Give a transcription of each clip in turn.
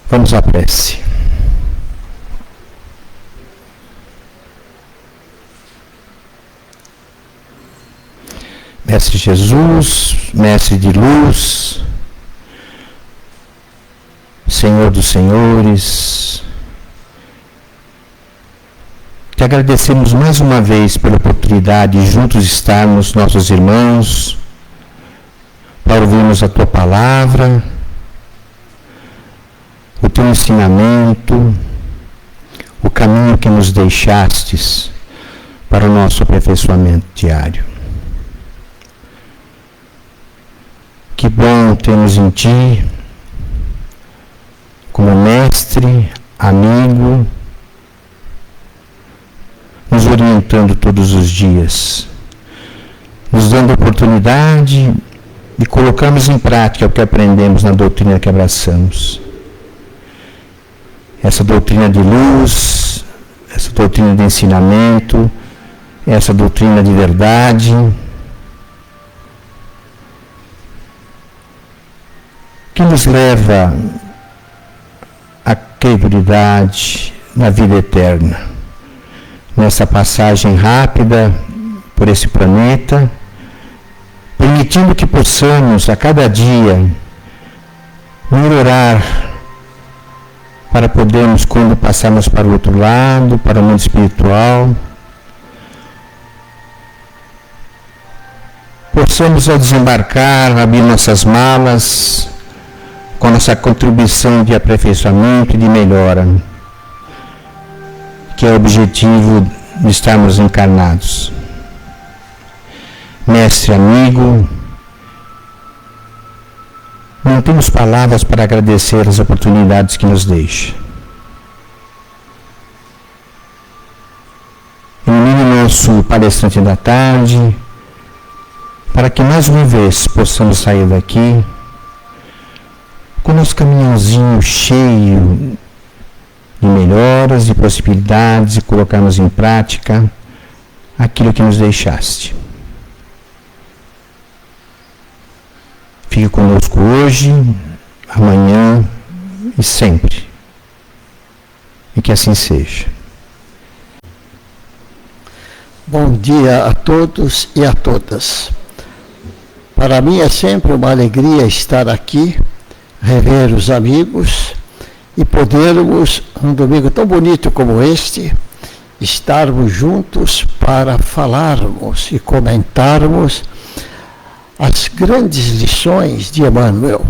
Vamos à prece. Mestre Jesus, Mestre de luz, Senhor dos senhores, te agradecemos mais uma vez pela oportunidade de juntos estarmos, nossos irmãos, para ouvirmos a tua palavra, o teu ensinamento, o caminho que nos deixastes para o nosso aperfeiçoamento diário. Que bom termos em Ti, como mestre, amigo, nos orientando todos os dias, nos dando a oportunidade de colocarmos em prática o que aprendemos na doutrina que abraçamos. Essa doutrina de luz, essa doutrina de ensinamento, essa doutrina de verdade, que nos leva à credibilidade na vida eterna, nessa passagem rápida por esse planeta, permitindo que possamos a cada dia melhorar para podermos, quando passarmos para o outro lado, para o mundo espiritual, possamos ao desembarcar, abrir nossas malas com nossa contribuição de aperfeiçoamento e de melhora, que é o objetivo de estarmos encarnados. Mestre, amigo, não temos palavras para agradecer as oportunidades que nos deixa. Ilumine nosso palestrante da tarde, para que mais uma vez possamos sair daqui com nosso caminhãozinho cheio de melhoras, de possibilidades e colocarmos em prática aquilo que nos deixaste. Fique conosco hoje, amanhã e sempre. E que assim seja. Bom dia a todos e a todas. Para mim é sempre uma alegria estar aqui, rever os amigos e podermos, um domingo tão bonito como este, estarmos juntos para falarmos e comentarmos as grandes lições de Emmanuel.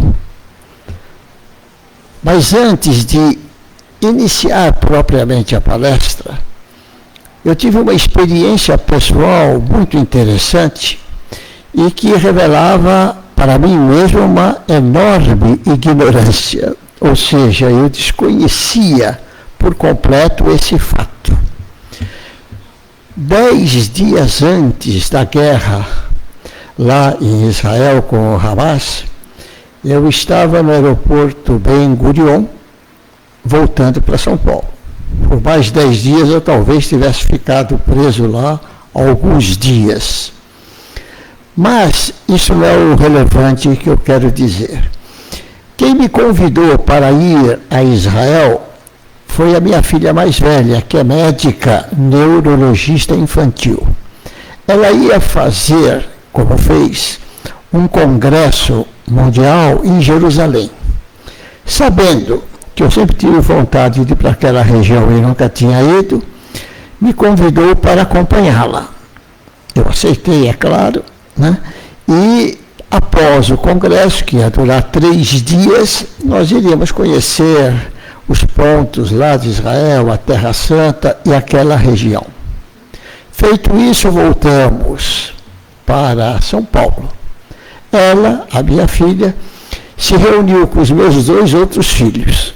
Mas antes de iniciar propriamente a palestra, eu tive uma experiência pessoal muito interessante e que revelava para mim mesmo uma enorme ignorância, ou seja, eu desconhecia por completo esse fato. 10 dias antes da guerra, lá em Israel com o Hamas, eu estava no aeroporto Ben Gurion, voltando para São Paulo. Por mais 10 dias eu talvez tivesse ficado preso lá alguns dias. Mas isso não é o relevante que eu quero dizer. Quem me convidou para ir a Israel foi a minha filha mais velha, que é médica neurologista infantil. Ela ia fazer, como fez, um congresso mundial em Jerusalém. Sabendo que eu sempre tive vontade de ir para aquela região e nunca tinha ido, me convidou para acompanhá-la. Eu aceitei, é claro, né? E após o congresso, que ia durar 3 dias, nós iríamos conhecer os pontos lá de Israel, a Terra Santa e aquela região. Feito isso, voltamos para São Paulo. Ela, a minha filha, se reuniu com os meus 2 outros filhos,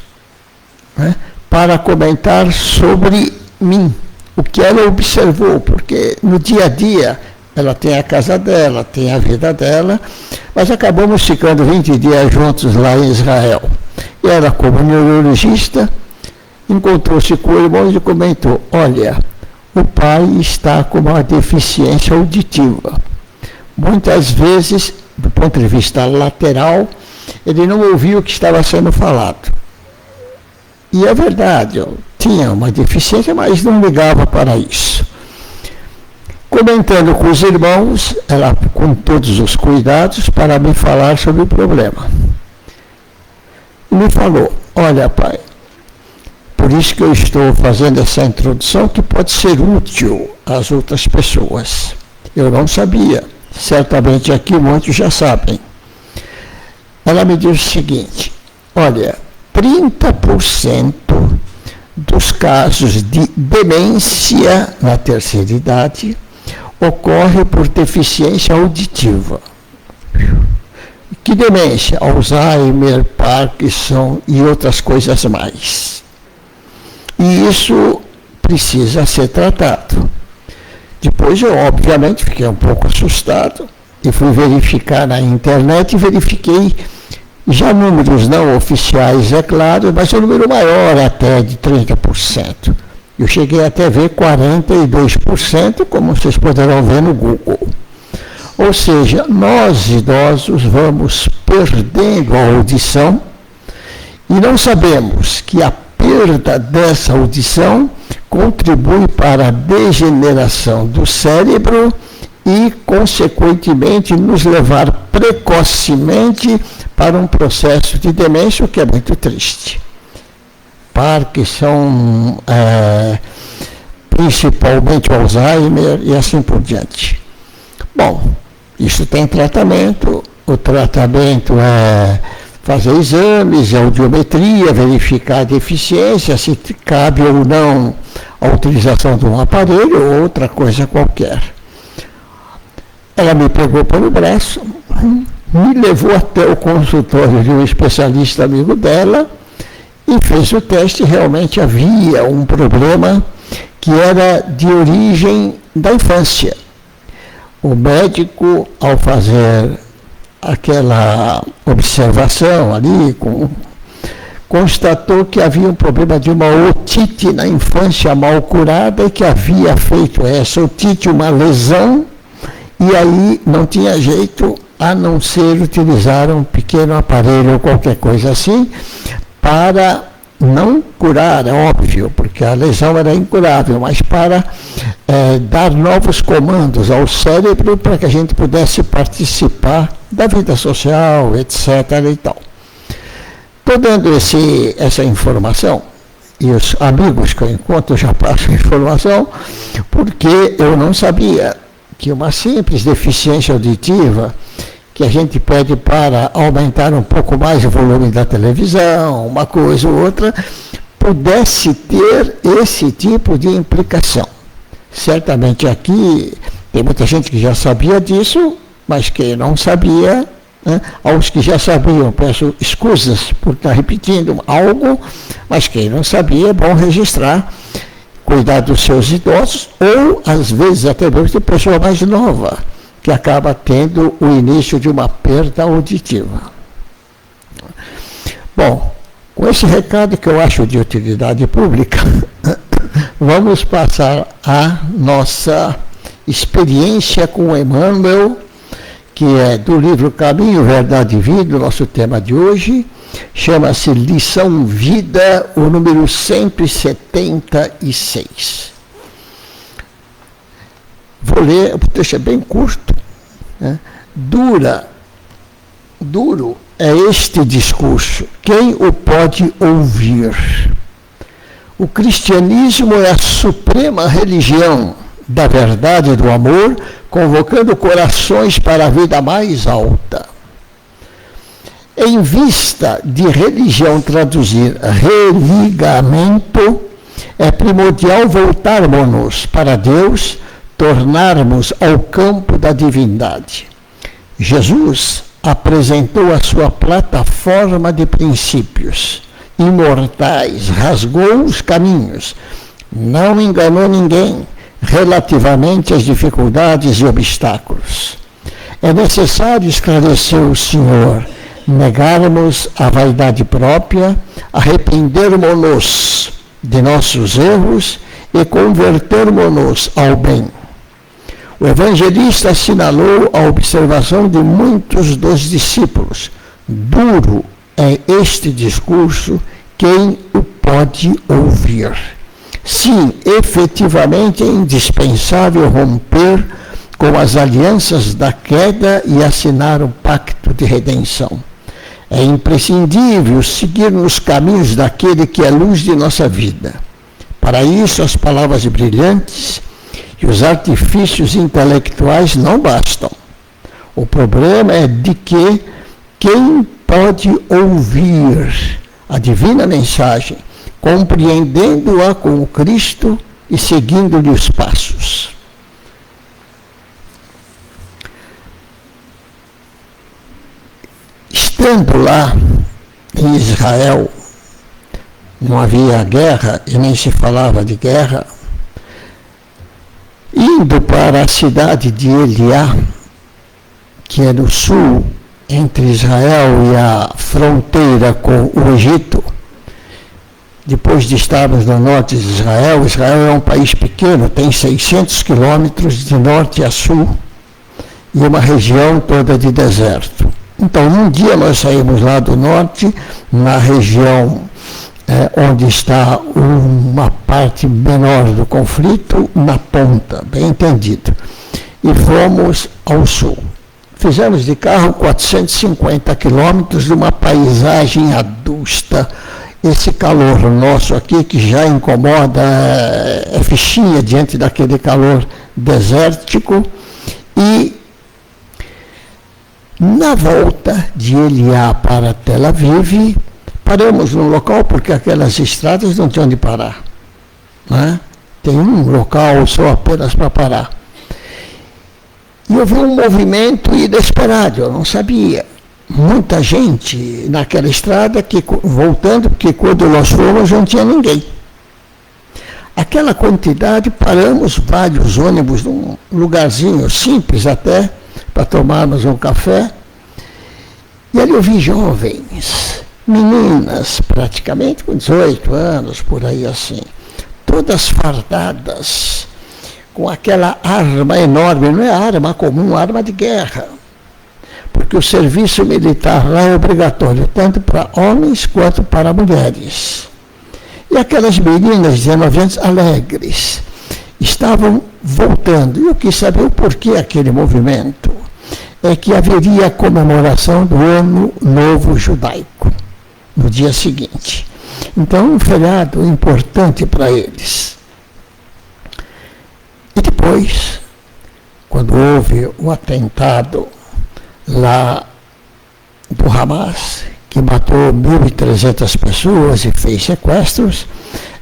né, para comentar sobre mim, o que ela observou, porque no dia a dia ela tem a casa dela, tem a vida dela, mas acabamos ficando 20 dias juntos lá em Israel. E ela, como neurologista, encontrou-se com o irmão e comentou: olha, o pai está com uma deficiência auditiva. Muitas vezes, do ponto de vista lateral, ele não ouvia o que estava sendo falado. E é verdade, eu tinha uma deficiência, mas não ligava para isso. Comentando com os irmãos, ela com todos os cuidados para me falar sobre o problema. E me falou, olha pai, por isso que eu estou fazendo essa introdução que pode ser útil às outras pessoas. Eu não sabia, certamente aqui muitos já sabem. Ela me disse o seguinte, olha, 30% dos casos de demência na terceira idade ocorre por deficiência auditiva. Que demência? Alzheimer, Parkinson e outras coisas mais. E isso precisa ser tratado. Depois eu, obviamente, fiquei um pouco assustado e fui verificar na internet e verifiquei já números não oficiais, é claro, mas um número maior até de 30%. Eu cheguei até a ver 42%, como vocês poderão ver no Google. Ou seja, nós idosos vamos perdendo a audição e não sabemos que a perda dessa audição contribui para a degeneração do cérebro e, consequentemente, nos levar precocemente para um processo de demência, o que é muito triste. Parkinson, principalmente o Alzheimer e assim por diante. Bom, isso tem tratamento. O tratamento é fazer exames, audiometria, verificar a deficiência, se cabe ou não a utilização de um aparelho ou outra coisa qualquer. Ela me pegou pelo braço, me levou até o consultório de um especialista amigo dela e fez o teste. Realmente havia um problema que era de origem da infância. O médico, ao fazer aquela observação ali, constatou que havia um problema de uma otite na infância mal curada e que havia feito essa otite uma lesão, e aí não tinha jeito a não ser utilizar um pequeno aparelho ou qualquer coisa assim para não curar, é óbvio, porque a lesão era incurável, mas para dar novos comandos ao cérebro para que a gente pudesse participar da vida social, etc. e tal. Estou dando essa informação, e os amigos que eu encontro já passam a informação, porque eu não sabia que uma simples deficiência auditiva, que a gente pede para aumentar um pouco mais o volume da televisão, uma coisa ou outra, pudesse ter esse tipo de implicação. Certamente aqui tem muita gente que já sabia disso, mas quem não sabia, né? Aos que já sabiam, peço escusas por estar repetindo algo, mas quem não sabia, é bom registrar, cuidar dos seus idosos, ou às vezes até mesmo de pessoa mais nova, que acaba tendo o início de uma perda auditiva. Bom, com esse recado que eu acho de utilidade pública, vamos passar a nossa experiência com Emmanuel, que é do livro Caminho, Verdade e Vida, o nosso tema de hoje, chama-se Lição Vida, o número 176. Vou ler, o texto é bem curto, né? Duro é este discurso, quem o pode ouvir? O cristianismo é a suprema religião da verdade e do amor, convocando corações para a vida mais alta. Em vista de religião traduzir religamento, é primordial voltarmos-nos para Deus, tornarmos ao campo da divindade. Jesus apresentou a sua plataforma de princípios imortais, rasgou os caminhos, não enganou ninguém relativamente às dificuldades e obstáculos. É necessário, esclareceu o Senhor, negarmos a vaidade própria, arrependermos-nos de nossos erros e convertermos-nos ao bem. O evangelista assinalou a observação de muitos dos discípulos. Duro é este discurso, quem o pode ouvir. Sim, efetivamente é indispensável romper com as alianças da queda e assinar um pacto de redenção. É imprescindível seguir nos caminhos daquele que é luz de nossa vida. Para isso, as palavras brilhantes e os artifícios intelectuais não bastam. O problema é de que quem pode ouvir a divina mensagem, compreendendo-a com o Cristo e seguindo-lhe os passos. Estando lá em Israel, não havia guerra e nem se falava de guerra, indo para a cidade de Eliá, que é no sul, entre Israel e a fronteira com o Egito, depois de estarmos no norte de Israel, Israel é um país pequeno, tem 600 quilômetros de norte a sul, e uma região toda de deserto. Então, num dia nós saímos lá do norte, na região onde está uma parte menor do conflito, na ponta, bem entendido, e fomos ao sul. Fizemos de carro 450 quilômetros de uma paisagem adusta. Esse calor nosso aqui, que já incomoda, é fichinha diante daquele calor desértico. E na volta de Eliá para Tel Aviv, paramos num local, porque aquelas estradas não tinham onde parar, né? Tem um local só apenas para parar. E houve um movimento inesperado, eu não sabia. Muita gente naquela estrada, voltando, porque quando nós fomos não tinha ninguém. Aquela quantidade, paramos vários ônibus num lugarzinho simples até, para tomarmos um café. E ali eu vi jovens, meninas praticamente com 18 anos, por aí assim, todas fardadas, com aquela arma enorme, não é arma comum, arma de guerra. Porque o serviço militar lá é obrigatório, tanto para homens quanto para mulheres. E aquelas meninas de 19 anos alegres estavam voltando. E eu quis saber o porquê aquele movimento. É que haveria a comemoração do Ano Novo Judaico, no dia seguinte. Então, um feriado importante para eles. E depois, quando houve o atentado lá do Hamas, que matou 1.300 pessoas e fez sequestros,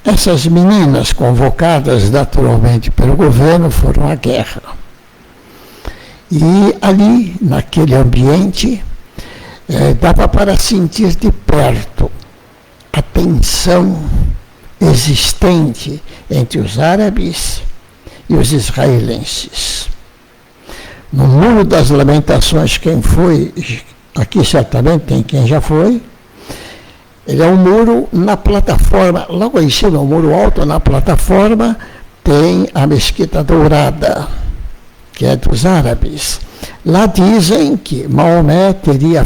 essas meninas convocadas naturalmente pelo governo foram à guerra. E ali, naquele ambiente, dava para sentir de perto a tensão existente entre os árabes e os israelenses. No Muro das Lamentações, quem foi, aqui certamente tem quem já foi, ele é um muro na plataforma, logo em cima, um muro alto, na plataforma tem a Mesquita Dourada, que é dos árabes. Lá dizem que Maomé teria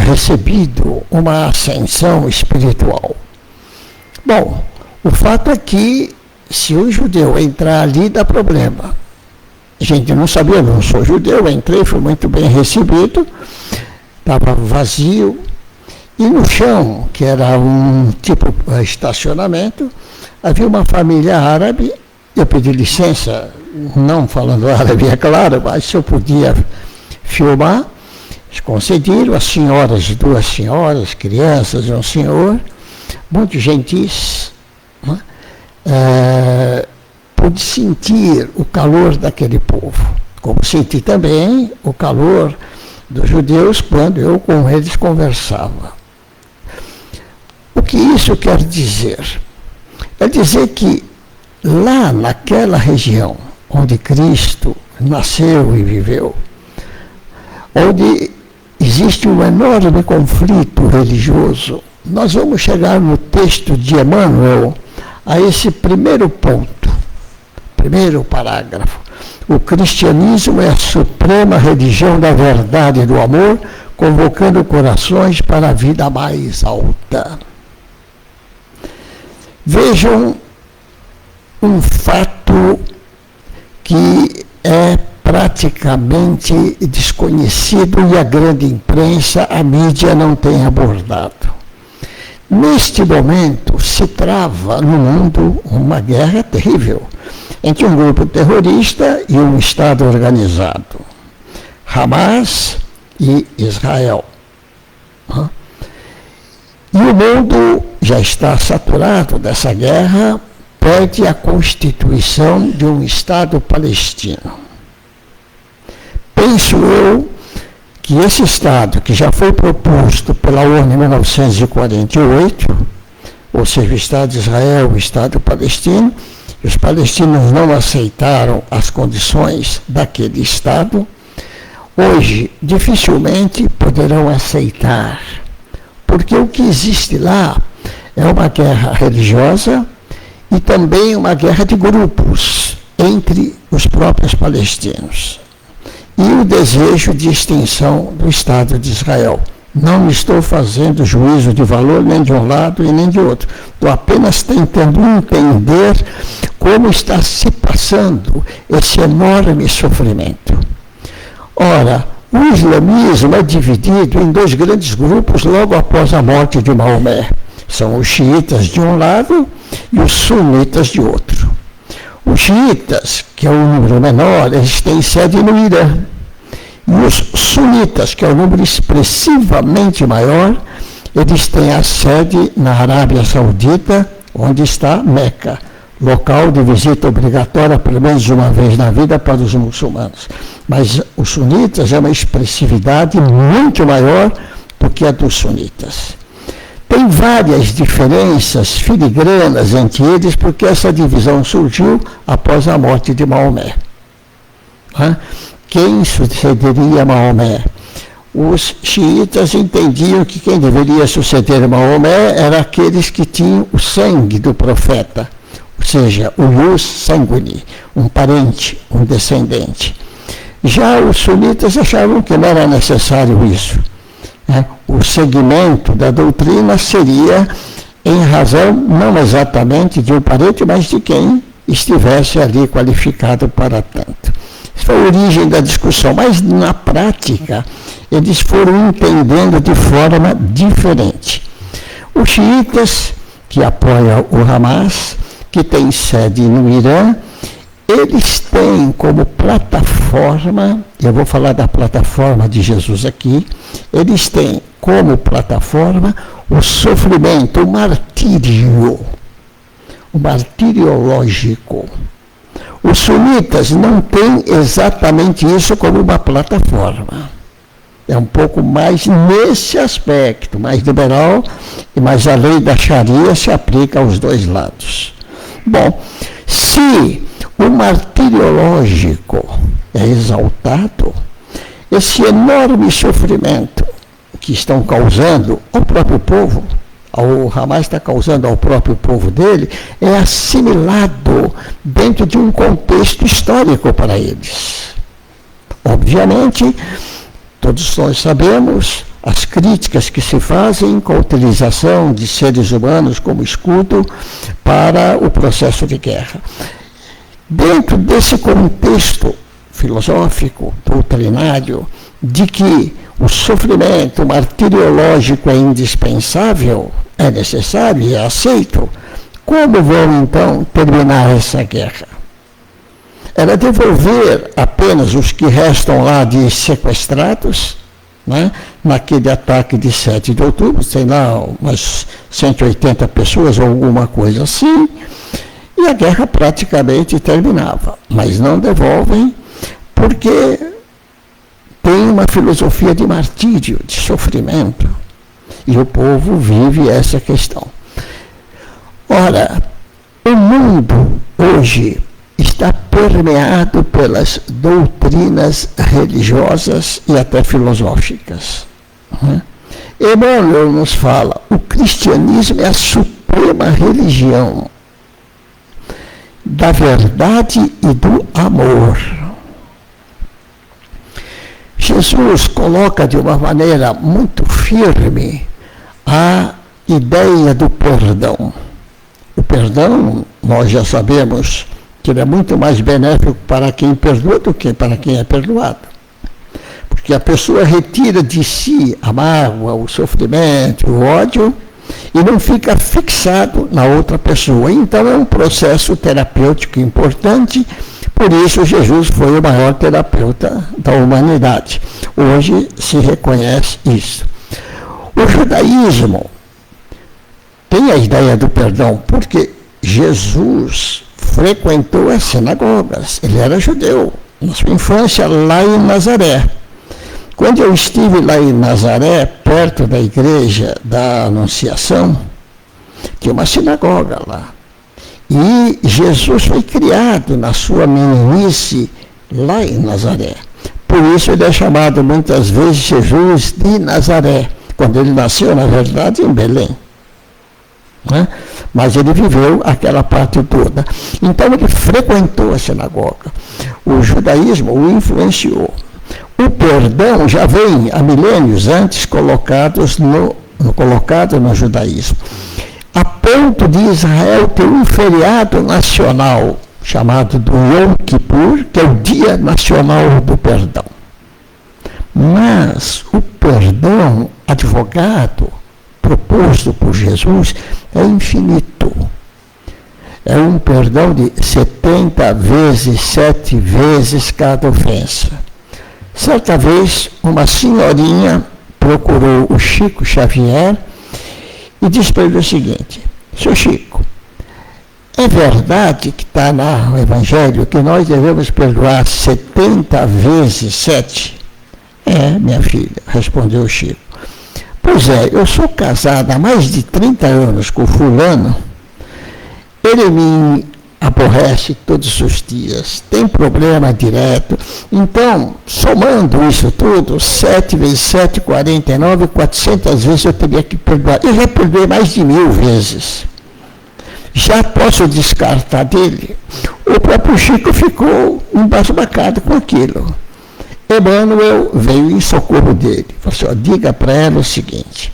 recebido uma ascensão espiritual. Bom, o fato é que se um judeu entrar ali dá problema. A gente não sabia, eu não sou judeu, entrei, fui muito bem recebido, estava vazio, e no chão, que era um tipo de estacionamento, havia uma família árabe. Eu pedi licença, não falando árabe, é claro, mas se eu podia filmar, eles concederam, as senhoras, 2 senhoras, crianças e um senhor, muito gentis, né? Pude sentir o calor daquele povo, como senti também o calor dos judeus quando eu com eles conversava. O que isso quer dizer? Quer dizer que lá naquela região onde Cristo nasceu e viveu, onde existe um enorme conflito religioso, nós vamos chegar no texto de Emmanuel a esse primeiro ponto, primeiro parágrafo. O cristianismo é a suprema religião da verdade e do amor, convocando corações para a vida mais alta. Vejam um fato que é praticamente desconhecido e a grande imprensa, a mídia não tem abordado. Neste momento se trava no mundo uma guerra terrível entre um grupo terrorista e um Estado organizado, Hamas e Israel. E o mundo já está saturado dessa guerra, pede a constituição de um Estado palestino. Penso eu que esse Estado, que já foi proposto pela ONU em 1948, ou seja, o Estado de Israel, o Estado palestino, e os palestinos não aceitaram as condições daquele Estado, hoje dificilmente poderão aceitar, porque o que existe lá é uma guerra religiosa e também uma guerra de grupos entre os próprios palestinos. E o desejo de extinção do Estado de Israel. Não estou fazendo juízo de valor nem de um lado e nem de outro. Estou apenas tentando entender como está se passando esse enorme sofrimento. Ora, o islamismo é dividido em dois grandes grupos logo após a morte de Maomé. São os xiitas de um lado e os sunitas de outro. Os xiitas, que é um número menor, eles têm sede no Irã. E os sunitas, que é um número expressivamente maior, eles têm a sede na Arábia Saudita, onde está Meca, local de visita obrigatória pelo menos uma vez na vida para os muçulmanos. Mas os sunitas é uma expressividade muito maior do que a dos sunitas. Tem várias diferenças filigranas entre eles, porque essa divisão surgiu após a morte de Maomé. Quem sucederia Maomé? Os xiitas entendiam que quem deveria suceder Maomé era aqueles que tinham o sangue do profeta, ou seja, o ius sanguine, um parente, um descendente. Já os sunitas achavam que não era necessário isso. O segmento da doutrina seria em razão não exatamente de um parente, mas de quem estivesse ali qualificado para tanto. Isso foi a origem da discussão, mas na prática eles foram entendendo de forma diferente. Os xiitas, que apoiam o Hamas, que tem sede no Irã, eles têm como plataforma, eu vou falar da plataforma de Jesus aqui, eles têm como plataforma o sofrimento, o martiriológico. Os sunitas não têm exatamente isso como uma plataforma. É um pouco mais nesse aspecto, mais liberal, mas a lei da Sharia se aplica aos dois lados. Bom, se o martiriológico é exaltado, esse enorme sofrimento que estão causando ao próprio povo, o Hamas está causando ao próprio povo dele, é assimilado dentro de um contexto histórico para eles. Obviamente, todos nós sabemos as críticas que se fazem com a utilização de seres humanos como escudo para o processo de guerra. Dentro desse contexto filosófico, doutrinário, de que o sofrimento martiriológico é indispensável, é necessário e é aceito, como vão então terminar essa guerra? Era devolver apenas os que restam lá de sequestrados, né? Naquele ataque de 7 de outubro, tem lá umas 180 pessoas ou alguma coisa assim, e a guerra praticamente terminava. Mas não devolvem, porque tem uma filosofia de martírio, de sofrimento, e o povo vive essa questão. Ora, o mundo hoje está permeado pelas doutrinas religiosas e até filosóficas. Emmanuel nos fala, o cristianismo é a suprema religião da verdade e do amor. Jesus coloca de uma maneira muito firme a ideia do perdão. O perdão, nós já sabemos que ele é muito mais benéfico para quem perdoa do que para quem é perdoado. Porque a pessoa retira de si a mágoa, o sofrimento, o ódio e não fica fixado na outra pessoa. Então é um processo terapêutico importante, por isso Jesus foi o maior terapeuta da humanidade. Hoje se reconhece isso. O judaísmo tem a ideia do perdão, porque Jesus frequentou as sinagogas, ele era judeu, na sua infância lá em Nazaré. Quando eu estive lá em Nazaré, perto da igreja da Anunciação, tinha uma sinagoga lá. E Jesus foi criado na sua meninice lá em Nazaré. Por isso ele é chamado muitas vezes Jesus de Nazaré, quando ele nasceu, na verdade, em Belém. Né? Mas ele viveu aquela parte toda. Então ele frequentou a sinagoga. O judaísmo o influenciou. O perdão já vem há milênios antes colocado no judaísmo. A ponto de Israel ter um feriado nacional chamado do Yom Kippur, que é o Dia Nacional do Perdão. Mas o perdão advogado proposto por Jesus é infinito. É um perdão de 70 vezes, 7 vezes cada ofensa. Certa vez, uma senhorinha procurou o Chico Xavier e disse para ele o seguinte: seu Chico, é verdade que está no Evangelho que nós devemos perdoar 70 vezes 7? É, minha filha, respondeu o Chico. Pois é, eu sou casada há mais de 30 anos com fulano, ele me aborrece todos os dias, tem problema direto, então, somando isso tudo, 7 vezes 7, 49, 400 vezes eu teria que perdoar. Eu já perdoei mais de 1000 vezes. Já posso descartar dele? O próprio Chico ficou embasbacado com aquilo. Emmanuel veio em socorro dele. Falou assim, ó, diga para ela o seguinte: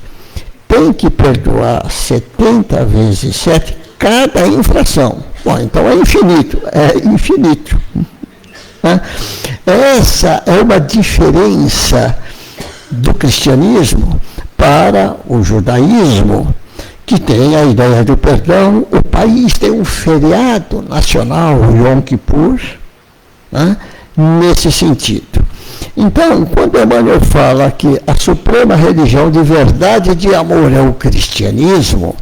tem que perdoar 70 vezes 7 cada infração. Bom, então é infinito. Né? Essa é uma diferença do cristianismo para o judaísmo, que tem a ideia do perdão. O país tem um feriado nacional, o Yom Kippur, né? Nesse sentido. Então, quando Emmanuel fala que a suprema religião de verdade e de amor é o cristianismo,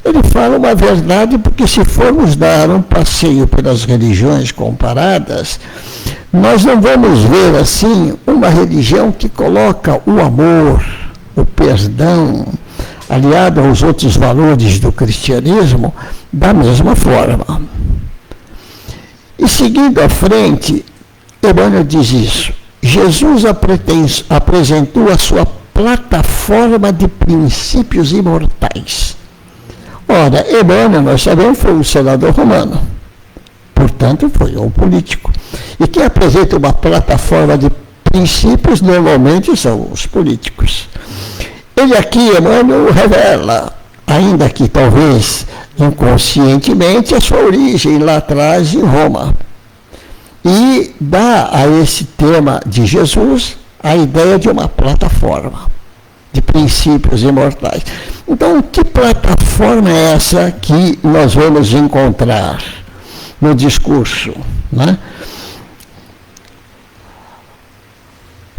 ele fala uma verdade, porque se formos dar um passeio pelas religiões comparadas, nós não vamos ver assim uma religião que coloca o amor, o perdão, aliado aos outros valores do cristianismo, da mesma forma. E seguindo à frente, Emmanuel diz isso. Jesus apresentou a sua plataforma de princípios imortais. Ora, Emmanuel, nós sabemos, foi um senador romano. Portanto, foi um político. E quem apresenta uma plataforma de princípios, normalmente, são os políticos. Ele aqui, Emmanuel, revela, ainda que talvez inconscientemente, a sua origem lá atrás em Roma. E dá a esse tema de Jesus a ideia de uma plataforma de princípios imortais. Então, que plataforma é essa que nós vamos encontrar no discurso, né?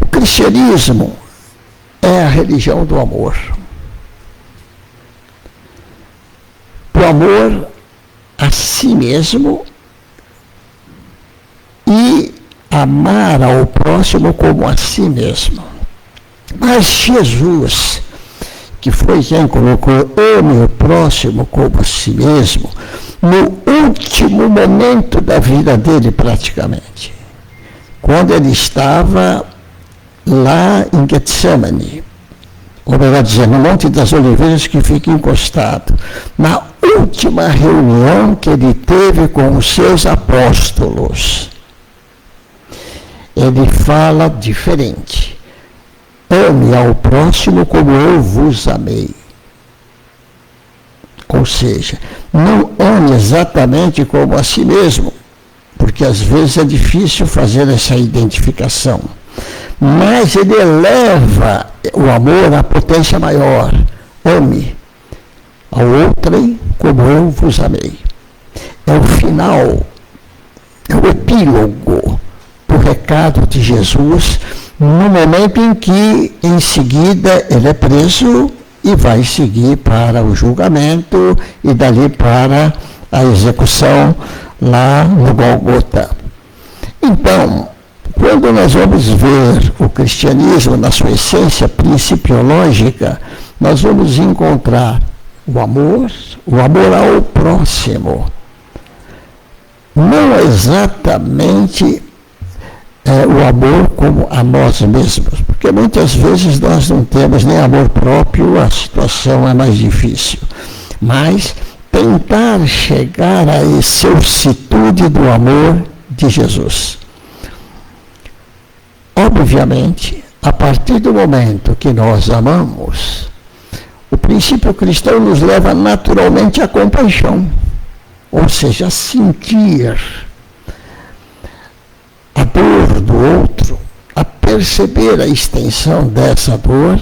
O cristianismo é a religião do amor. Do amor a si mesmo e amar ao próximo como a si mesmo. Mas Jesus, que foi quem colocou ame o próximo como a si mesmo, no último momento da vida dele praticamente, quando ele estava lá em Getsemane, ou melhor dizendo, no Monte das Oliveiras, que fica encostado, na última reunião que ele teve com os seus apóstolos, ele fala diferente. Ame ao próximo como eu vos amei. Ou seja, não ame exatamente como a si mesmo, porque às vezes é difícil fazer essa identificação. Mas ele eleva o amor à potência maior. Ame ao outrem como eu vos amei. É o final, é o epílogo do recado de Jesus, no momento em que, em seguida, ele é preso e vai seguir para o julgamento e dali para a execução lá no Gólgota. Então, quando nós vamos ver o cristianismo na sua essência principiológica, nós vamos encontrar o amor ao próximo. Não exatamente o amor como a nós mesmos, porque muitas vezes nós não temos nem amor próprio, a situação é mais difícil. Mas tentar chegar à excelsitude do amor de Jesus. Obviamente, a partir do momento que nós amamos, o princípio cristão nos leva naturalmente à compaixão, ou seja, a sentir a dor do outro, a perceber a extensão dessa dor,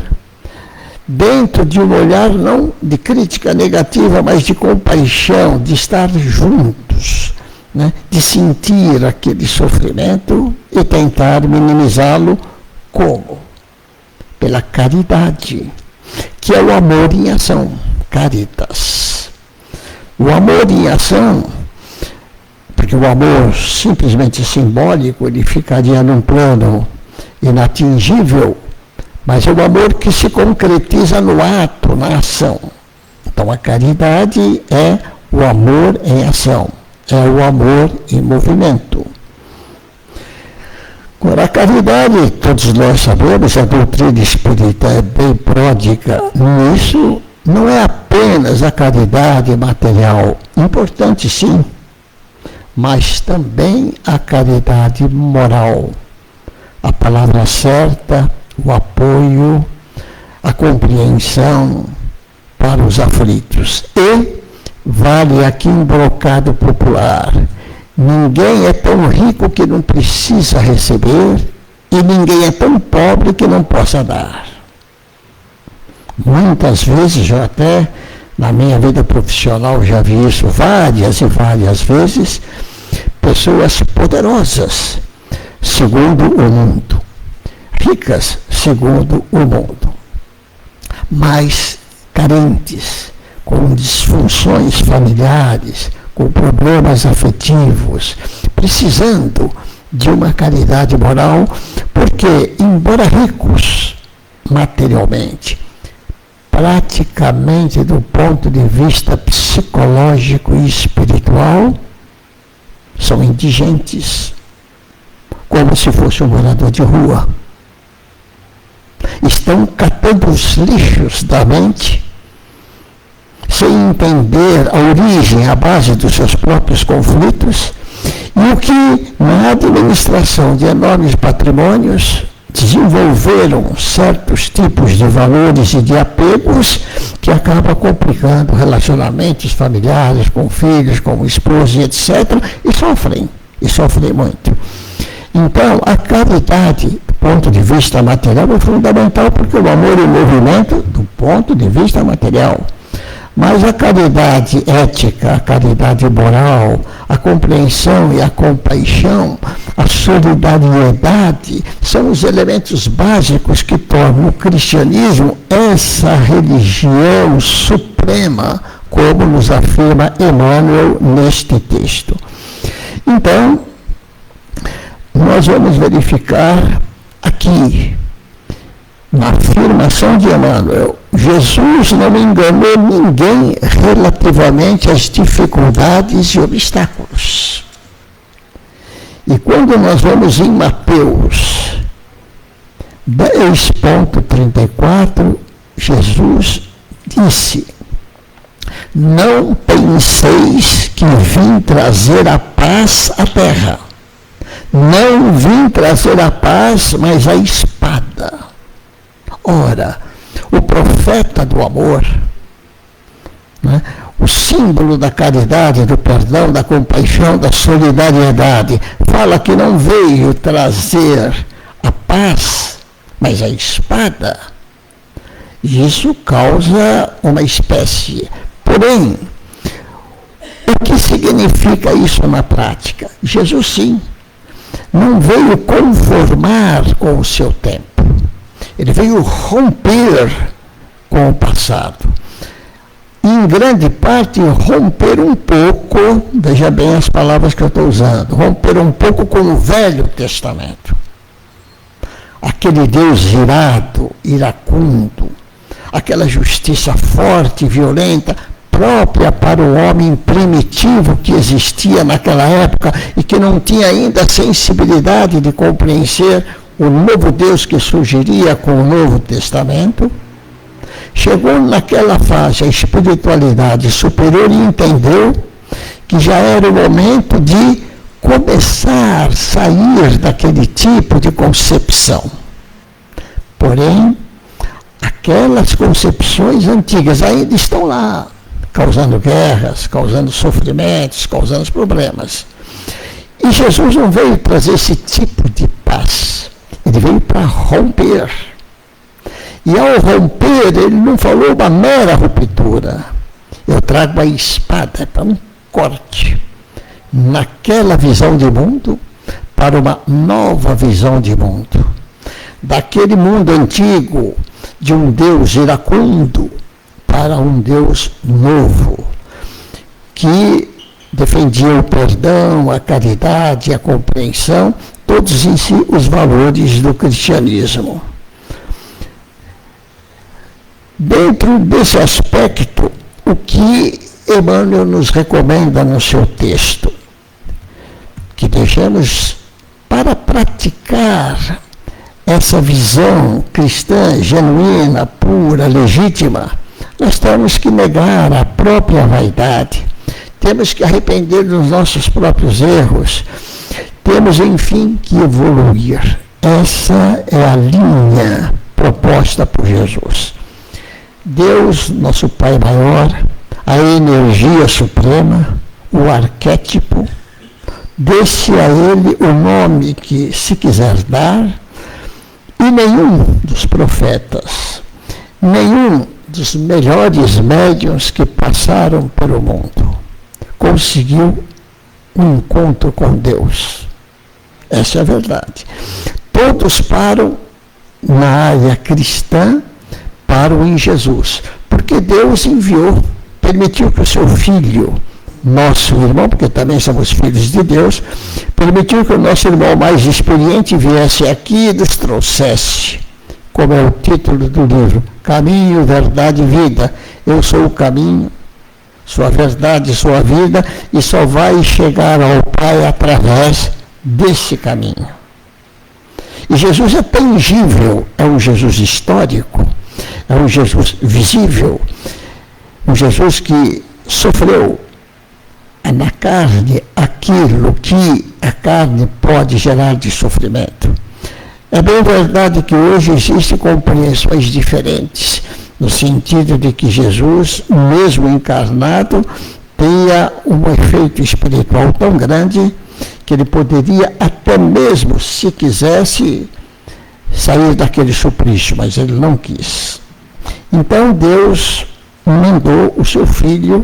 dentro de um olhar não de crítica negativa, mas de compaixão, de estar juntos, né? De sentir aquele sofrimento e tentar minimizá-lo. Como? Pela caridade, que é o amor em ação, caritas. O amor em ação, porque o amor simplesmente simbólico, ele ficaria num plano inatingível, mas é o amor que se concretiza no ato, na ação. Então a caridade é o amor em ação, é o amor em movimento. Agora, a caridade, todos nós sabemos, a doutrina espírita é bem pródiga nisso, não é apenas a caridade material, importante sim, mas também a caridade moral. A palavra certa, o apoio, a compreensão para os aflitos. E vale aqui um brocado popular. Ninguém é tão rico que não precisa receber e ninguém é tão pobre que não possa dar. Muitas vezes, eu até na minha vida profissional já vi isso várias e várias vezes, pessoas poderosas, segundo o mundo, ricas, segundo o mundo, mas carentes, com disfunções familiares, com problemas afetivos, precisando de uma caridade moral, porque, embora ricos materialmente, praticamente do ponto de vista psicológico e espiritual, são indigentes, como se fosse um morador de rua. Estão catando os lixos da mente, sem entender a origem, a base dos seus próprios conflitos, e o que, na administração de enormes patrimônios, desenvolveram certos tipos de valores e de apegos que acabam complicando relacionamentos familiares, com filhos, com esposa, etc., e sofrem muito. Então, a caridade, do ponto de vista material, é fundamental, porque o amor é um movimento do ponto de vista material. Mas a caridade ética, a caridade moral, a compreensão e a compaixão, a solidariedade, são os elementos básicos que tornam o cristianismo essa religião suprema, como nos afirma Emmanuel neste texto. Então, nós vamos verificar aqui, na afirmação de Emmanuel, Jesus não enganou ninguém relativamente às dificuldades e obstáculos. E quando nós vamos em Mateus 10.34, Jesus disse: não penseis que vim trazer a paz à terra. Não vim trazer a paz, mas a espada. Ora, o profeta do amor, né, o símbolo da caridade, do perdão, da compaixão, da solidariedade. Fala que não veio trazer a paz, mas a espada. Isso causa uma espécie. Porém, o que significa isso na prática? Jesus, sim, não veio conformar com o seu tempo. Ele veio romper com o passado. E, em grande parte, romper um pouco, veja bem as palavras que eu estou usando, romper um pouco com o Velho Testamento. Aquele Deus irado, iracundo, aquela justiça forte, violenta, própria para o homem primitivo que existia naquela época e que não tinha ainda a sensibilidade de compreender o novo Deus que surgiria com o Novo Testamento. Chegou naquela fase a espiritualidade superior e entendeu que já era o momento de começar a sair daquele tipo de concepção. Porém, aquelas concepções antigas ainda estão lá, causando guerras, causando sofrimentos, causando problemas. E Jesus não veio trazer esse tipo de paz. Ele veio para romper. E ao romper, ele não falou uma mera ruptura. Eu trago a espada para um corte naquela visão de mundo para uma nova visão de mundo. Daquele mundo antigo, de um Deus iracundo, para um Deus novo, que defendia o perdão, a caridade, a compreensão, todos em si os valores do cristianismo. Dentro desse aspecto, o que Emmanuel nos recomenda no seu texto? Que deixemos para praticar essa visão cristã, genuína, pura, legítima, nós temos que negar a própria vaidade, temos que arrepender dos nossos próprios erros, temos, enfim, que evoluir. Essa é a linha proposta por Jesus. Deus, nosso Pai maior, a energia suprema, o arquétipo, dê-se a ele o nome que se quiser dar, e nenhum dos profetas, nenhum dos melhores médiuns que passaram pelo mundo conseguiu um encontro com Deus. Essa é a verdade. Todos param na área cristã, param em Jesus, porque Deus enviou, permitiu que o seu Filho, nosso irmão, porque também somos filhos de Deus, permitiu que o nosso irmão mais experiente viesse aqui e nos trouxesse, como é o título do livro, Caminho, Verdade e Vida. Eu sou o caminho, sou a verdade, sou a vida, e só vai chegar ao Pai através desse caminho. E Jesus é tangível, é um Jesus histórico, é um Jesus visível, um Jesus que sofreu na carne aquilo que a carne pode gerar de sofrimento. É bem verdade que hoje existem compreensões diferentes, no sentido de que Jesus, mesmo encarnado, tenha um efeito espiritual tão grande que ele poderia até mesmo, se quisesse, sair daquele suplício, mas ele não quis. Então Deus mandou o seu Filho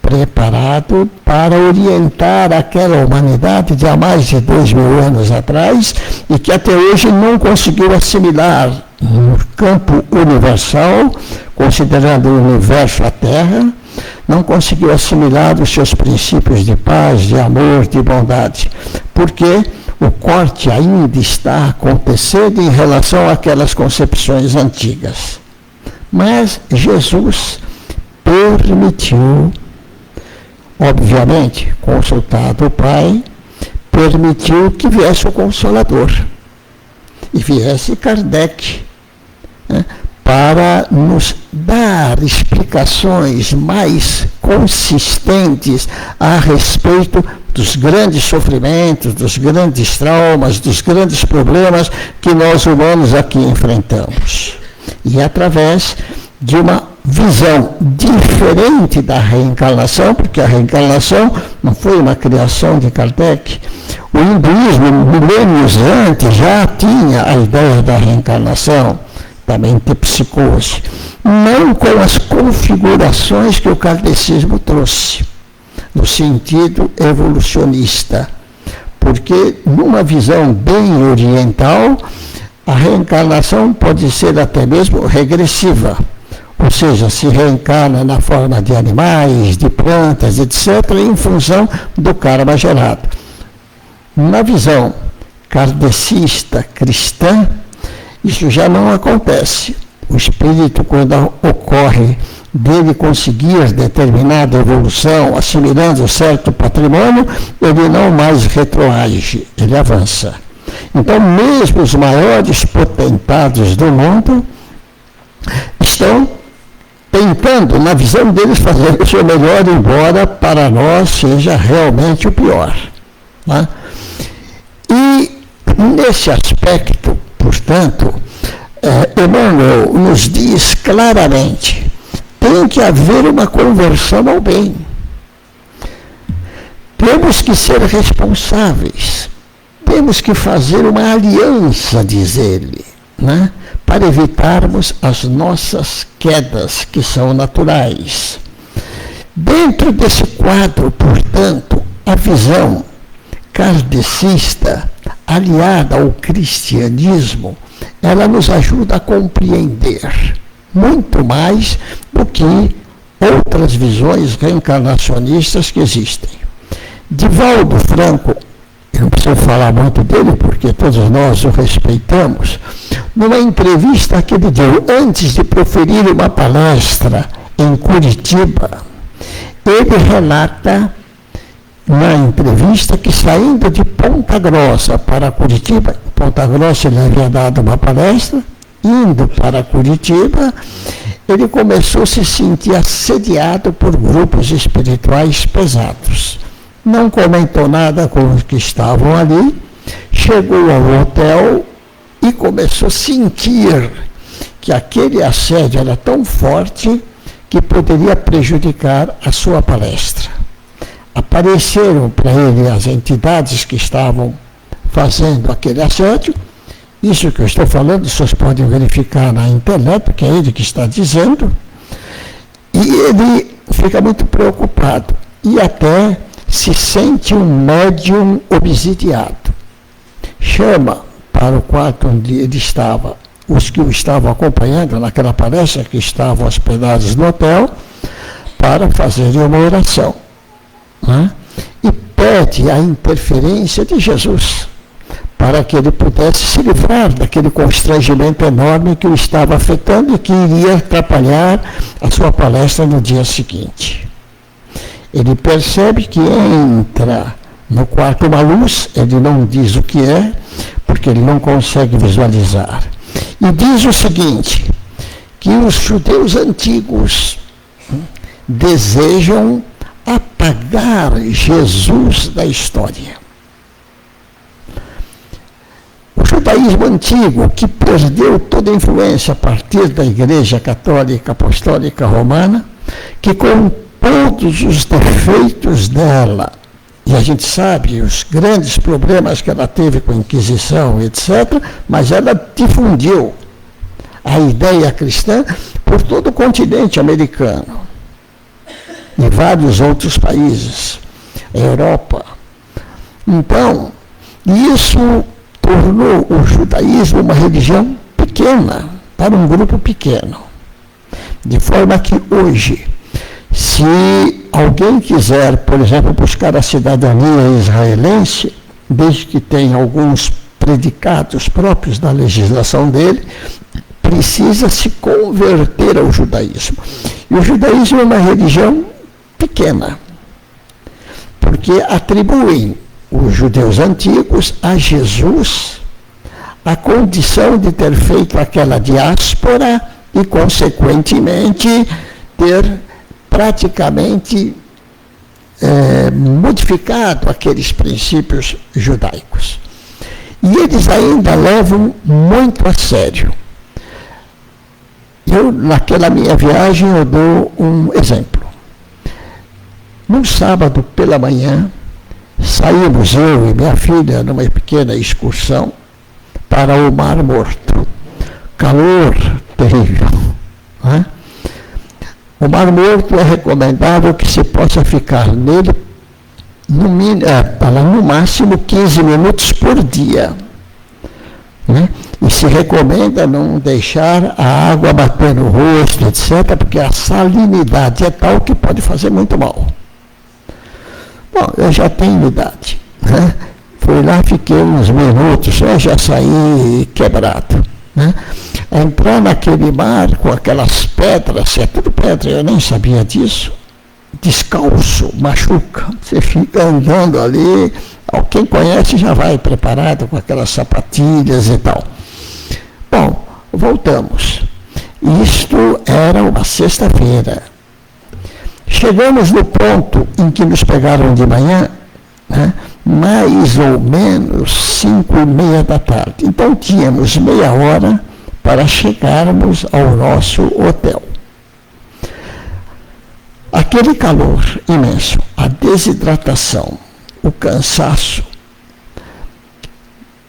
preparado para orientar aquela humanidade de há mais de 2000 anos atrás e que até hoje não conseguiu assimilar no campo universal, considerando o universo a Terra, não conseguiu assimilar os seus princípios de paz, de amor, de bondade, porque o corte ainda está acontecendo em relação àquelas concepções antigas. Mas Jesus permitiu, obviamente, consultado o Pai, permitiu que viesse o Consolador. E viesse Kardec, né, para nos dar explicações mais consistentes a respeito dos grandes sofrimentos, dos grandes traumas, dos grandes problemas que nós humanos aqui enfrentamos. E através de uma visão diferente da reencarnação, porque a reencarnação não foi uma criação de Kardec. O hinduísmo, milênios antes, já tinha a ideia da reencarnação, também de psicose, não com as configurações que o kardecismo trouxe, no sentido evolucionista, porque numa visão bem oriental, a reencarnação pode ser até mesmo regressiva, ou seja, se reencarna na forma de animais, de plantas, etc., em função do karma gerado. Na visão kardecista cristã, isso já não acontece. O espírito, quando ocorre dele conseguir determinada evolução, assimilando certo patrimônio, ele não mais retroage, ele avança. Então, mesmo os maiores potentados do mundo estão tentando, na visão deles, fazer o seu melhor, embora para nós seja realmente o pior. Né? E, nesse aspecto, portanto, Emmanuel nos diz claramente, tem que haver uma conversão ao bem. Temos que ser responsáveis. Temos que fazer uma aliança, diz ele, né? Para evitarmos as nossas quedas, que são naturais. Dentro desse quadro, portanto, a visão kardecista, aliada ao cristianismo, ela nos ajuda a compreender muito mais do que outras visões reencarnacionistas que existem. Divaldo Franco, eu não preciso falar muito dele, porque todos nós o respeitamos, numa entrevista que ele deu antes de proferir uma palestra em Curitiba, ele relata na entrevista que, saindo de Ponta Grossa para Curitiba, em Ponta Grossa ele havia dado uma palestra, indo para Curitiba, ele começou a se sentir assediado por grupos espirituais pesados. Não comentou nada com os que estavam ali, chegou ao hotel e começou a sentir que aquele assédio era tão forte que poderia prejudicar a sua palestra. Apareceram para ele as entidades que estavam fazendo aquele assédio. Isso que eu estou falando, vocês podem verificar na internet, porque é ele que está dizendo. E ele fica muito preocupado e até se sente um médium obsidiado. Chama para o quarto onde ele estava os que o estavam acompanhando naquela palestra, que estavam hospedados no hotel, para fazerem uma oração. Né? E pede a interferência de Jesus, para que ele pudesse se livrar daquele constrangimento enorme que o estava afetando e que iria atrapalhar a sua palestra no dia seguinte. Ele percebe que entra no quarto uma luz, ele não diz o que é, porque ele não consegue visualizar. E diz o seguinte, que os judeus antigos desejam apagar Jesus da história. O judaísmo antigo, que perdeu toda a influência a partir da Igreja Católica Apostólica Romana, que com todos os defeitos dela, e a gente sabe os grandes problemas que ela teve com a Inquisição, etc., mas ela difundiu a ideia cristã por todo o continente americano e vários outros países, a Europa. Então, isso tornou o judaísmo uma religião pequena, para um grupo pequeno. De forma que hoje, se alguém quiser, por exemplo, buscar a cidadania israelense, desde que tenha alguns predicados próprios da legislação dele, precisa se converter ao judaísmo. E o judaísmo é uma religião pequena, porque atribuem os judeus antigos a Jesus a condição de ter feito aquela diáspora e, consequentemente, ter praticamente modificado aqueles princípios judaicos. E eles ainda levam muito a sério. naquela minha viagem, eu dou um exemplo. Num sábado pela manhã, saímos eu e minha filha numa pequena excursão para o Mar Morto. Calor terrível. Né? O Mar Morto é recomendável que se possa ficar nele no máximo 15 minutos por dia. Né? E se recomenda não deixar a água bater no rosto, etc., porque a salinidade é tal que pode fazer muito mal. Bom, eu já tenho idade. Né? Fui lá, fiquei uns minutos, eu já saí quebrado. Né? Entrar naquele mar com aquelas pedras, é tudo pedra, eu nem sabia disso. Descalço, machuca. Você fica andando ali, quem conhece já vai preparado com aquelas sapatilhas e tal. Bom, voltamos. Isto era uma sexta-feira. Chegamos no ponto em que nos pegaram de manhã, né, mais ou menos 5:30 da tarde. Então tínhamos meia hora para chegarmos ao nosso hotel. Aquele calor imenso, a desidratação, o cansaço.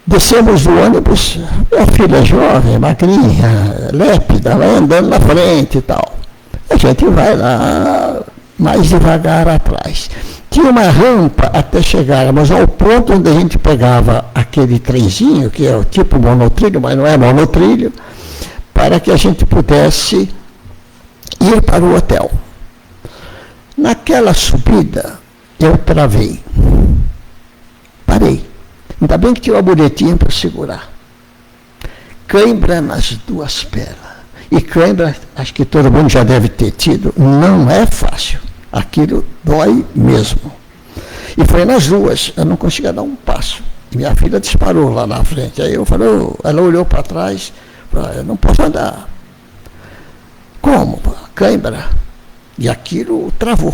Descemos do ônibus, minha filha jovem, magrinha, lépida, vai andando na frente e tal. A gente vai lá mais devagar atrás. Tinha uma rampa até chegarmos ao ponto onde a gente pegava aquele trenzinho, que é o tipo monotrilho, mas não é monotrilho, para que a gente pudesse ir para o hotel. Naquela subida, eu travei. Parei. Ainda bem que tinha uma muletinha para segurar. Cãibra nas duas pernas. E cãibra, acho que todo mundo já deve ter tido, não é fácil. Aquilo dói mesmo. E foi nas duas, eu não conseguia dar um passo. Minha filha disparou lá na frente. Aí eu falei, ela olhou para trás, falou, eu não posso andar. Como? Cãibra. E aquilo travou.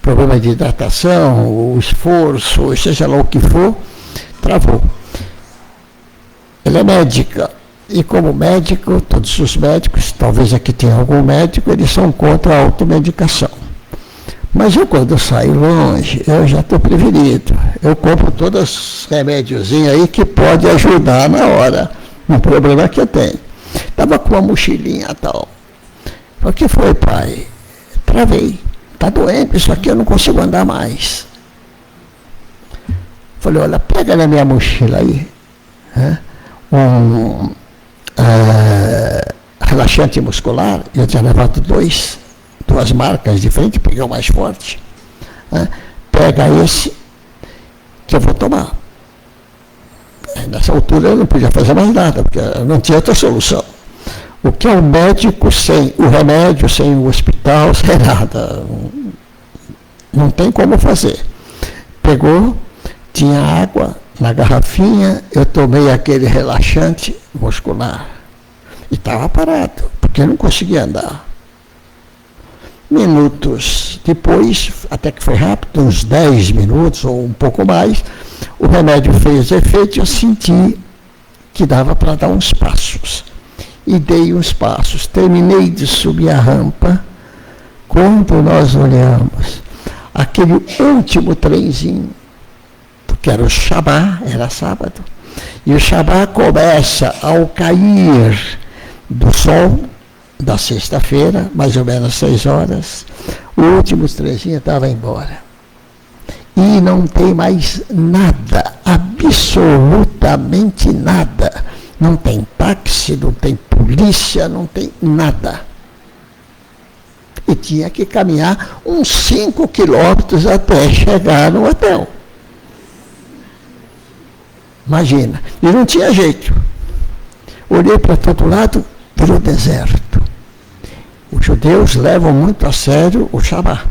Problema de hidratação, o esforço, seja lá o que for, travou. Ela é médica. E como médico, todos os médicos, talvez aqui tenha algum médico, eles são contra a automedicação. Mas eu, quando saio longe, eu já estou prevenido. Eu compro todos os remédiozinhos aí que pode ajudar na hora, no problema que eu tenho. Estava com uma mochilinha e tal. O que foi, pai? Travei. Está doendo, isso aqui eu não consigo andar mais. Falei, olha, pega na minha mochila aí. Relaxante muscular, eu tinha levado duas marcas de frente, peguei o mais forte. Pega esse que eu vou tomar. Nessa altura eu não podia fazer mais nada, porque não tinha outra solução. O que é um médico sem o remédio, sem o hospital, sem nada? Não tem como fazer. Pegou, tinha água na garrafinha, eu tomei aquele relaxante muscular. E estava parado, porque eu não conseguia andar. Minutos depois, até que foi rápido, uns 10 minutos ou um pouco mais, o remédio fez efeito e eu senti que dava para dar uns passos. E dei uns passos. Terminei de subir a rampa. Quando nós olhamos, aquele último trenzinho, porque era o Shabá, era sábado, e o Shabá começa ao cair do sol da sexta-feira, mais ou menos 6 horas, o último trenzinho estava embora. E não tem mais nada, absolutamente nada. Não tem táxi, não tem polícia, não tem nada. E tinha que caminhar uns 5 quilômetros até chegar no hotel. Imagina. E não tinha jeito. Olhei para todo lado, virou deserto. Os judeus levam muito a sério o Shabá.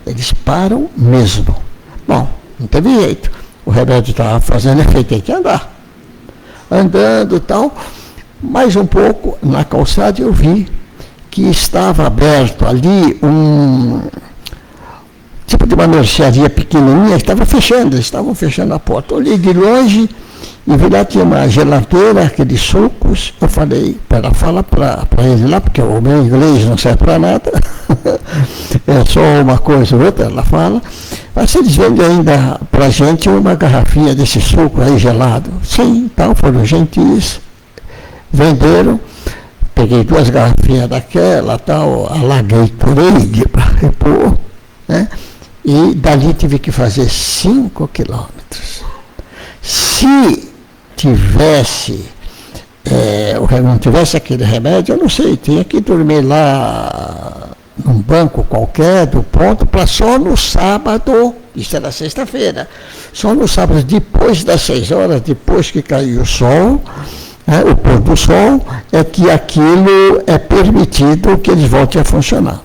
Eles param mesmo. Bom, não teve jeito. O remédio estava fazendo efeito, tem que andar. Andando e tal, mais um pouco, na calçada eu vi que estava aberto ali um tipo de uma mercearia pequenininha, estava fechando, eles estavam fechando a porta. Olhei de longe E vi lá, tinha uma geladeira, aqueles sucos. Eu falei, ela fala para ele lá, porque o meu inglês não serve para nada. É só uma coisa ou outra, ela fala. Mas eles vendem ainda para a gente uma garrafinha desse suco aí gelado. Sim, então foram gentis, venderam. Peguei 2 garrafinhas daquela, tal, alaguei Gatorade para repor, né? E dali tive que fazer 5 quilômetros. Se tivesse, não tivesse aquele remédio, eu não sei, tinha que dormir lá num banco qualquer do ponto para só no sábado, isso era sexta-feira, só no sábado, depois das 6 horas, depois que caiu o sol, o pôr do sol, é que aquilo é permitido que eles voltem a funcionar.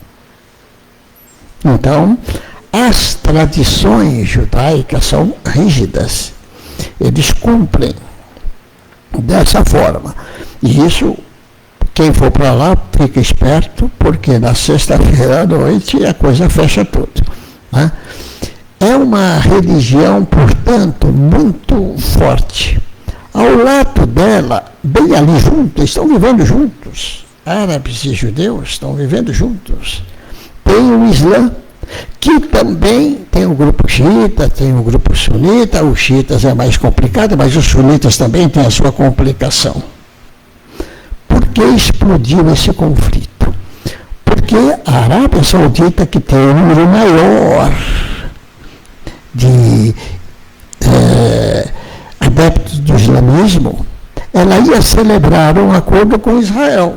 Então, as tradições judaicas são rígidas. Eles cumprem dessa forma. E isso, quem for para lá, fica esperto, porque na sexta-feira à noite a coisa fecha tudo, né? É uma religião, portanto, muito forte. Ao lado dela, bem ali juntos, estão vivendo juntos. Árabes e judeus estão vivendo juntos. Tem o Islã, que também tem o grupo xiita, tem o grupo sunita. Os xiitas é mais complicado, mas os sunitas também têm a sua complicação. Por que explodiu esse conflito? Porque a Arábia Saudita, que tem um número maior de adeptos do islamismo, ela ia celebrar um acordo com Israel.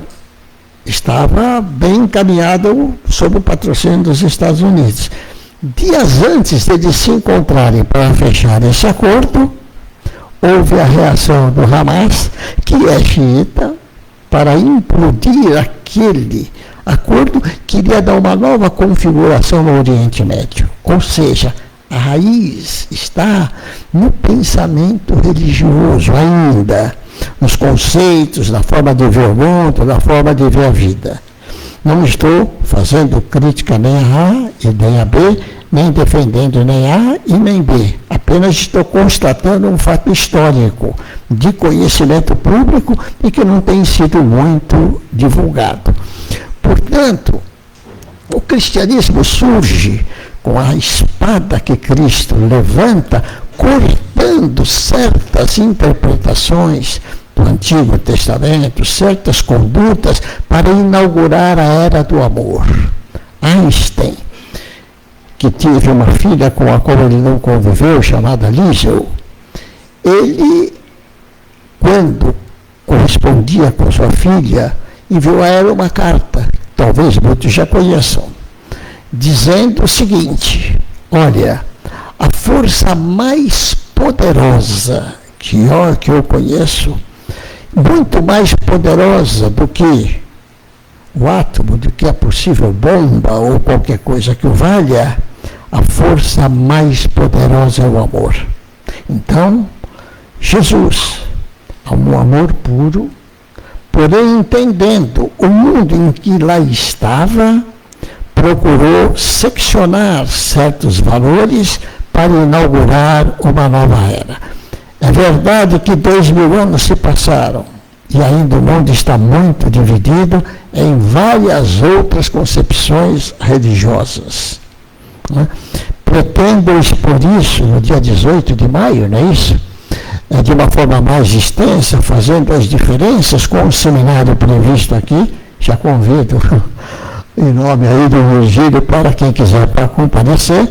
Estava bem encaminhado sob o patrocínio dos Estados Unidos. Dias antes de eles se encontrarem para fechar esse acordo, houve a reação do Hamas, que é xiita, para implodir aquele acordo, queria dar uma nova configuração no Oriente Médio. Ou seja, a raiz está no pensamento religioso ainda, nos conceitos, na forma de ver o mundo, na forma de ver a vida. Não estou fazendo crítica nem a A e nem a B, nem defendendo nem A e nem B. Apenas estou constatando um fato histórico de conhecimento público e que não tem sido muito divulgado. Portanto, o cristianismo surge com a espada que Cristo levanta, cortando certas interpretações do Antigo Testamento, certas condutas, para inaugurar a era do amor. Einstein, que teve uma filha com a qual ele não conviveu, chamada Liesel, ele, quando correspondia com sua filha, enviou a ela uma carta, talvez muitos já conheçam, dizendo o seguinte: olha, a força mais poderosa que eu conheço, muito mais poderosa do que o átomo, do que a possível bomba ou qualquer coisa que o valha, a força mais poderosa é o amor. Então, Jesus, um amor puro, porém entendendo o mundo em que lá estava, procurou seccionar certos valores para inaugurar uma nova era. É verdade que 2000 anos se passaram e ainda o mundo está muito dividido em várias outras concepções religiosas, né? Pretendo expor isso no dia 18 de maio, não é isso? De uma forma mais extensa, fazendo as diferenças com o seminário previsto aqui. Já convido em nome aí do Virgílio para quem quiser para comparecer,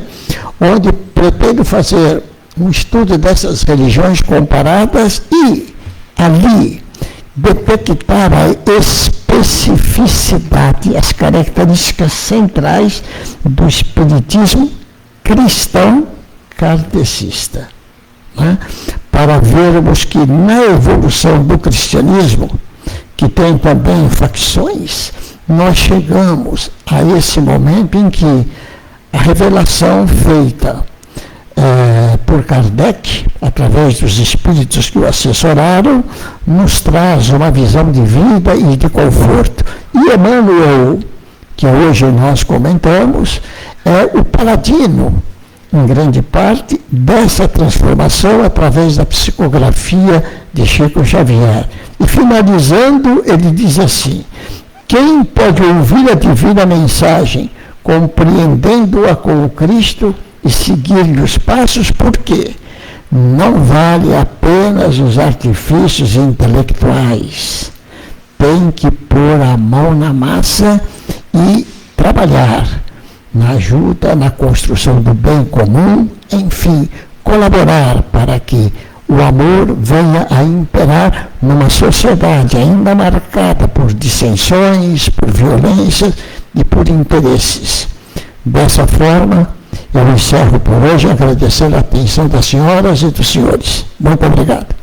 onde pretendo fazer um estudo dessas religiões comparadas e ali detectar a especificidade, as características centrais do espiritismo cristão kardecista, né? Para vermos que na evolução do cristianismo, que tem também facções, nós chegamos a esse momento em que a revelação feita por Kardec, através dos espíritos que o assessoraram, nos traz uma visão de vida e de conforto. E Emmanuel, que hoje nós comentamos, é o paladino em grande parte, dessa transformação através da psicografia de Chico Xavier. E finalizando, ele diz assim: quem pode ouvir a divina mensagem, compreendendo-a com o Cristo e seguir-lhe os passos, por quê? Não vale apenas os artifícios intelectuais. Tem que pôr a mão na massa e trabalhar na ajuda, na construção do bem comum, enfim, colaborar para que o amor venha a imperar numa sociedade ainda marcada por dissensões, por violências e por interesses. Dessa forma, eu encerro por hoje agradecendo a atenção das senhoras e dos senhores. Muito obrigado.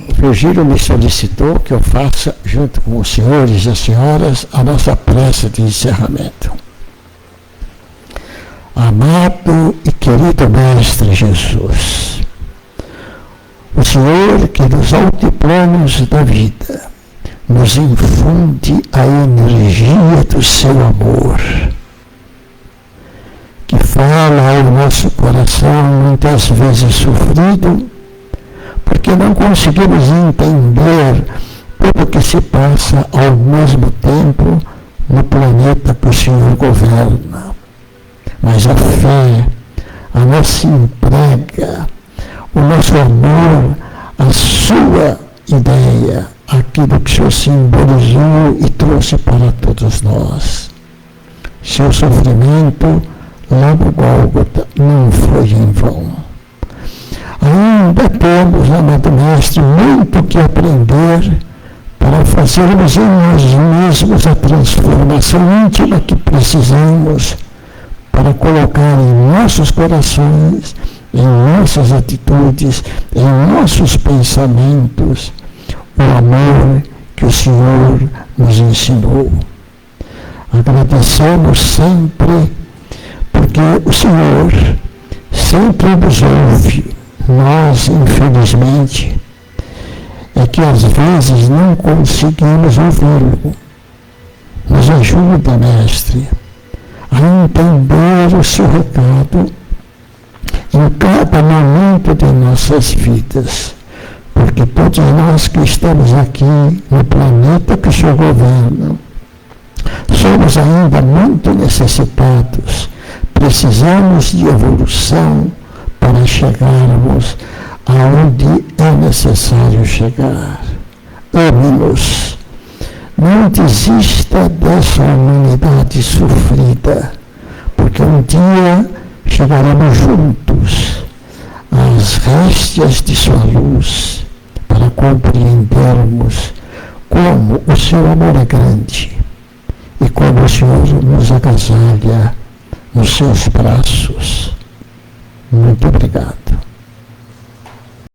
O Virgílio me solicitou que eu faça, junto com os senhores e as senhoras, a nossa prece de encerramento. Amado e querido Mestre Jesus, o Senhor que nos altiplanos da vida nos infunde a energia do seu amor, que fala ao nosso coração muitas vezes sofrido, porque não conseguimos entender tudo o que se passa ao mesmo tempo no planeta que o Senhor governa. Mas a fé, a nossa entrega, o nosso amor, a sua ideia, aquilo que o Senhor simbolizou e trouxe para todos nós. Seu sofrimento lá no Gólgota não foi em vão. Ainda temos, amado Mestre, muito que aprender para fazermos em nós mesmos a transformação íntima que precisamos para colocar em nossos corações, em nossas atitudes, em nossos pensamentos, o amor que o Senhor nos ensinou. Agradecemos sempre, porque o Senhor sempre nos ouve. Nós, infelizmente, é que às vezes não conseguimos ouvi-lo. Nos ajuda, Mestre, a entender o seu recado em cada momento de nossas vidas, porque todos nós que estamos aqui no planeta que o Senhor governa, somos ainda muito necessitados, precisamos de evolução para chegarmos aonde é necessário chegar. Ame-nos. Não desista dessa humanidade sofrida, porque um dia chegaremos juntos às réstias de sua luz para compreendermos como o seu amor é grande e como o Senhor nos agasalha nos seus braços. Muito obrigado.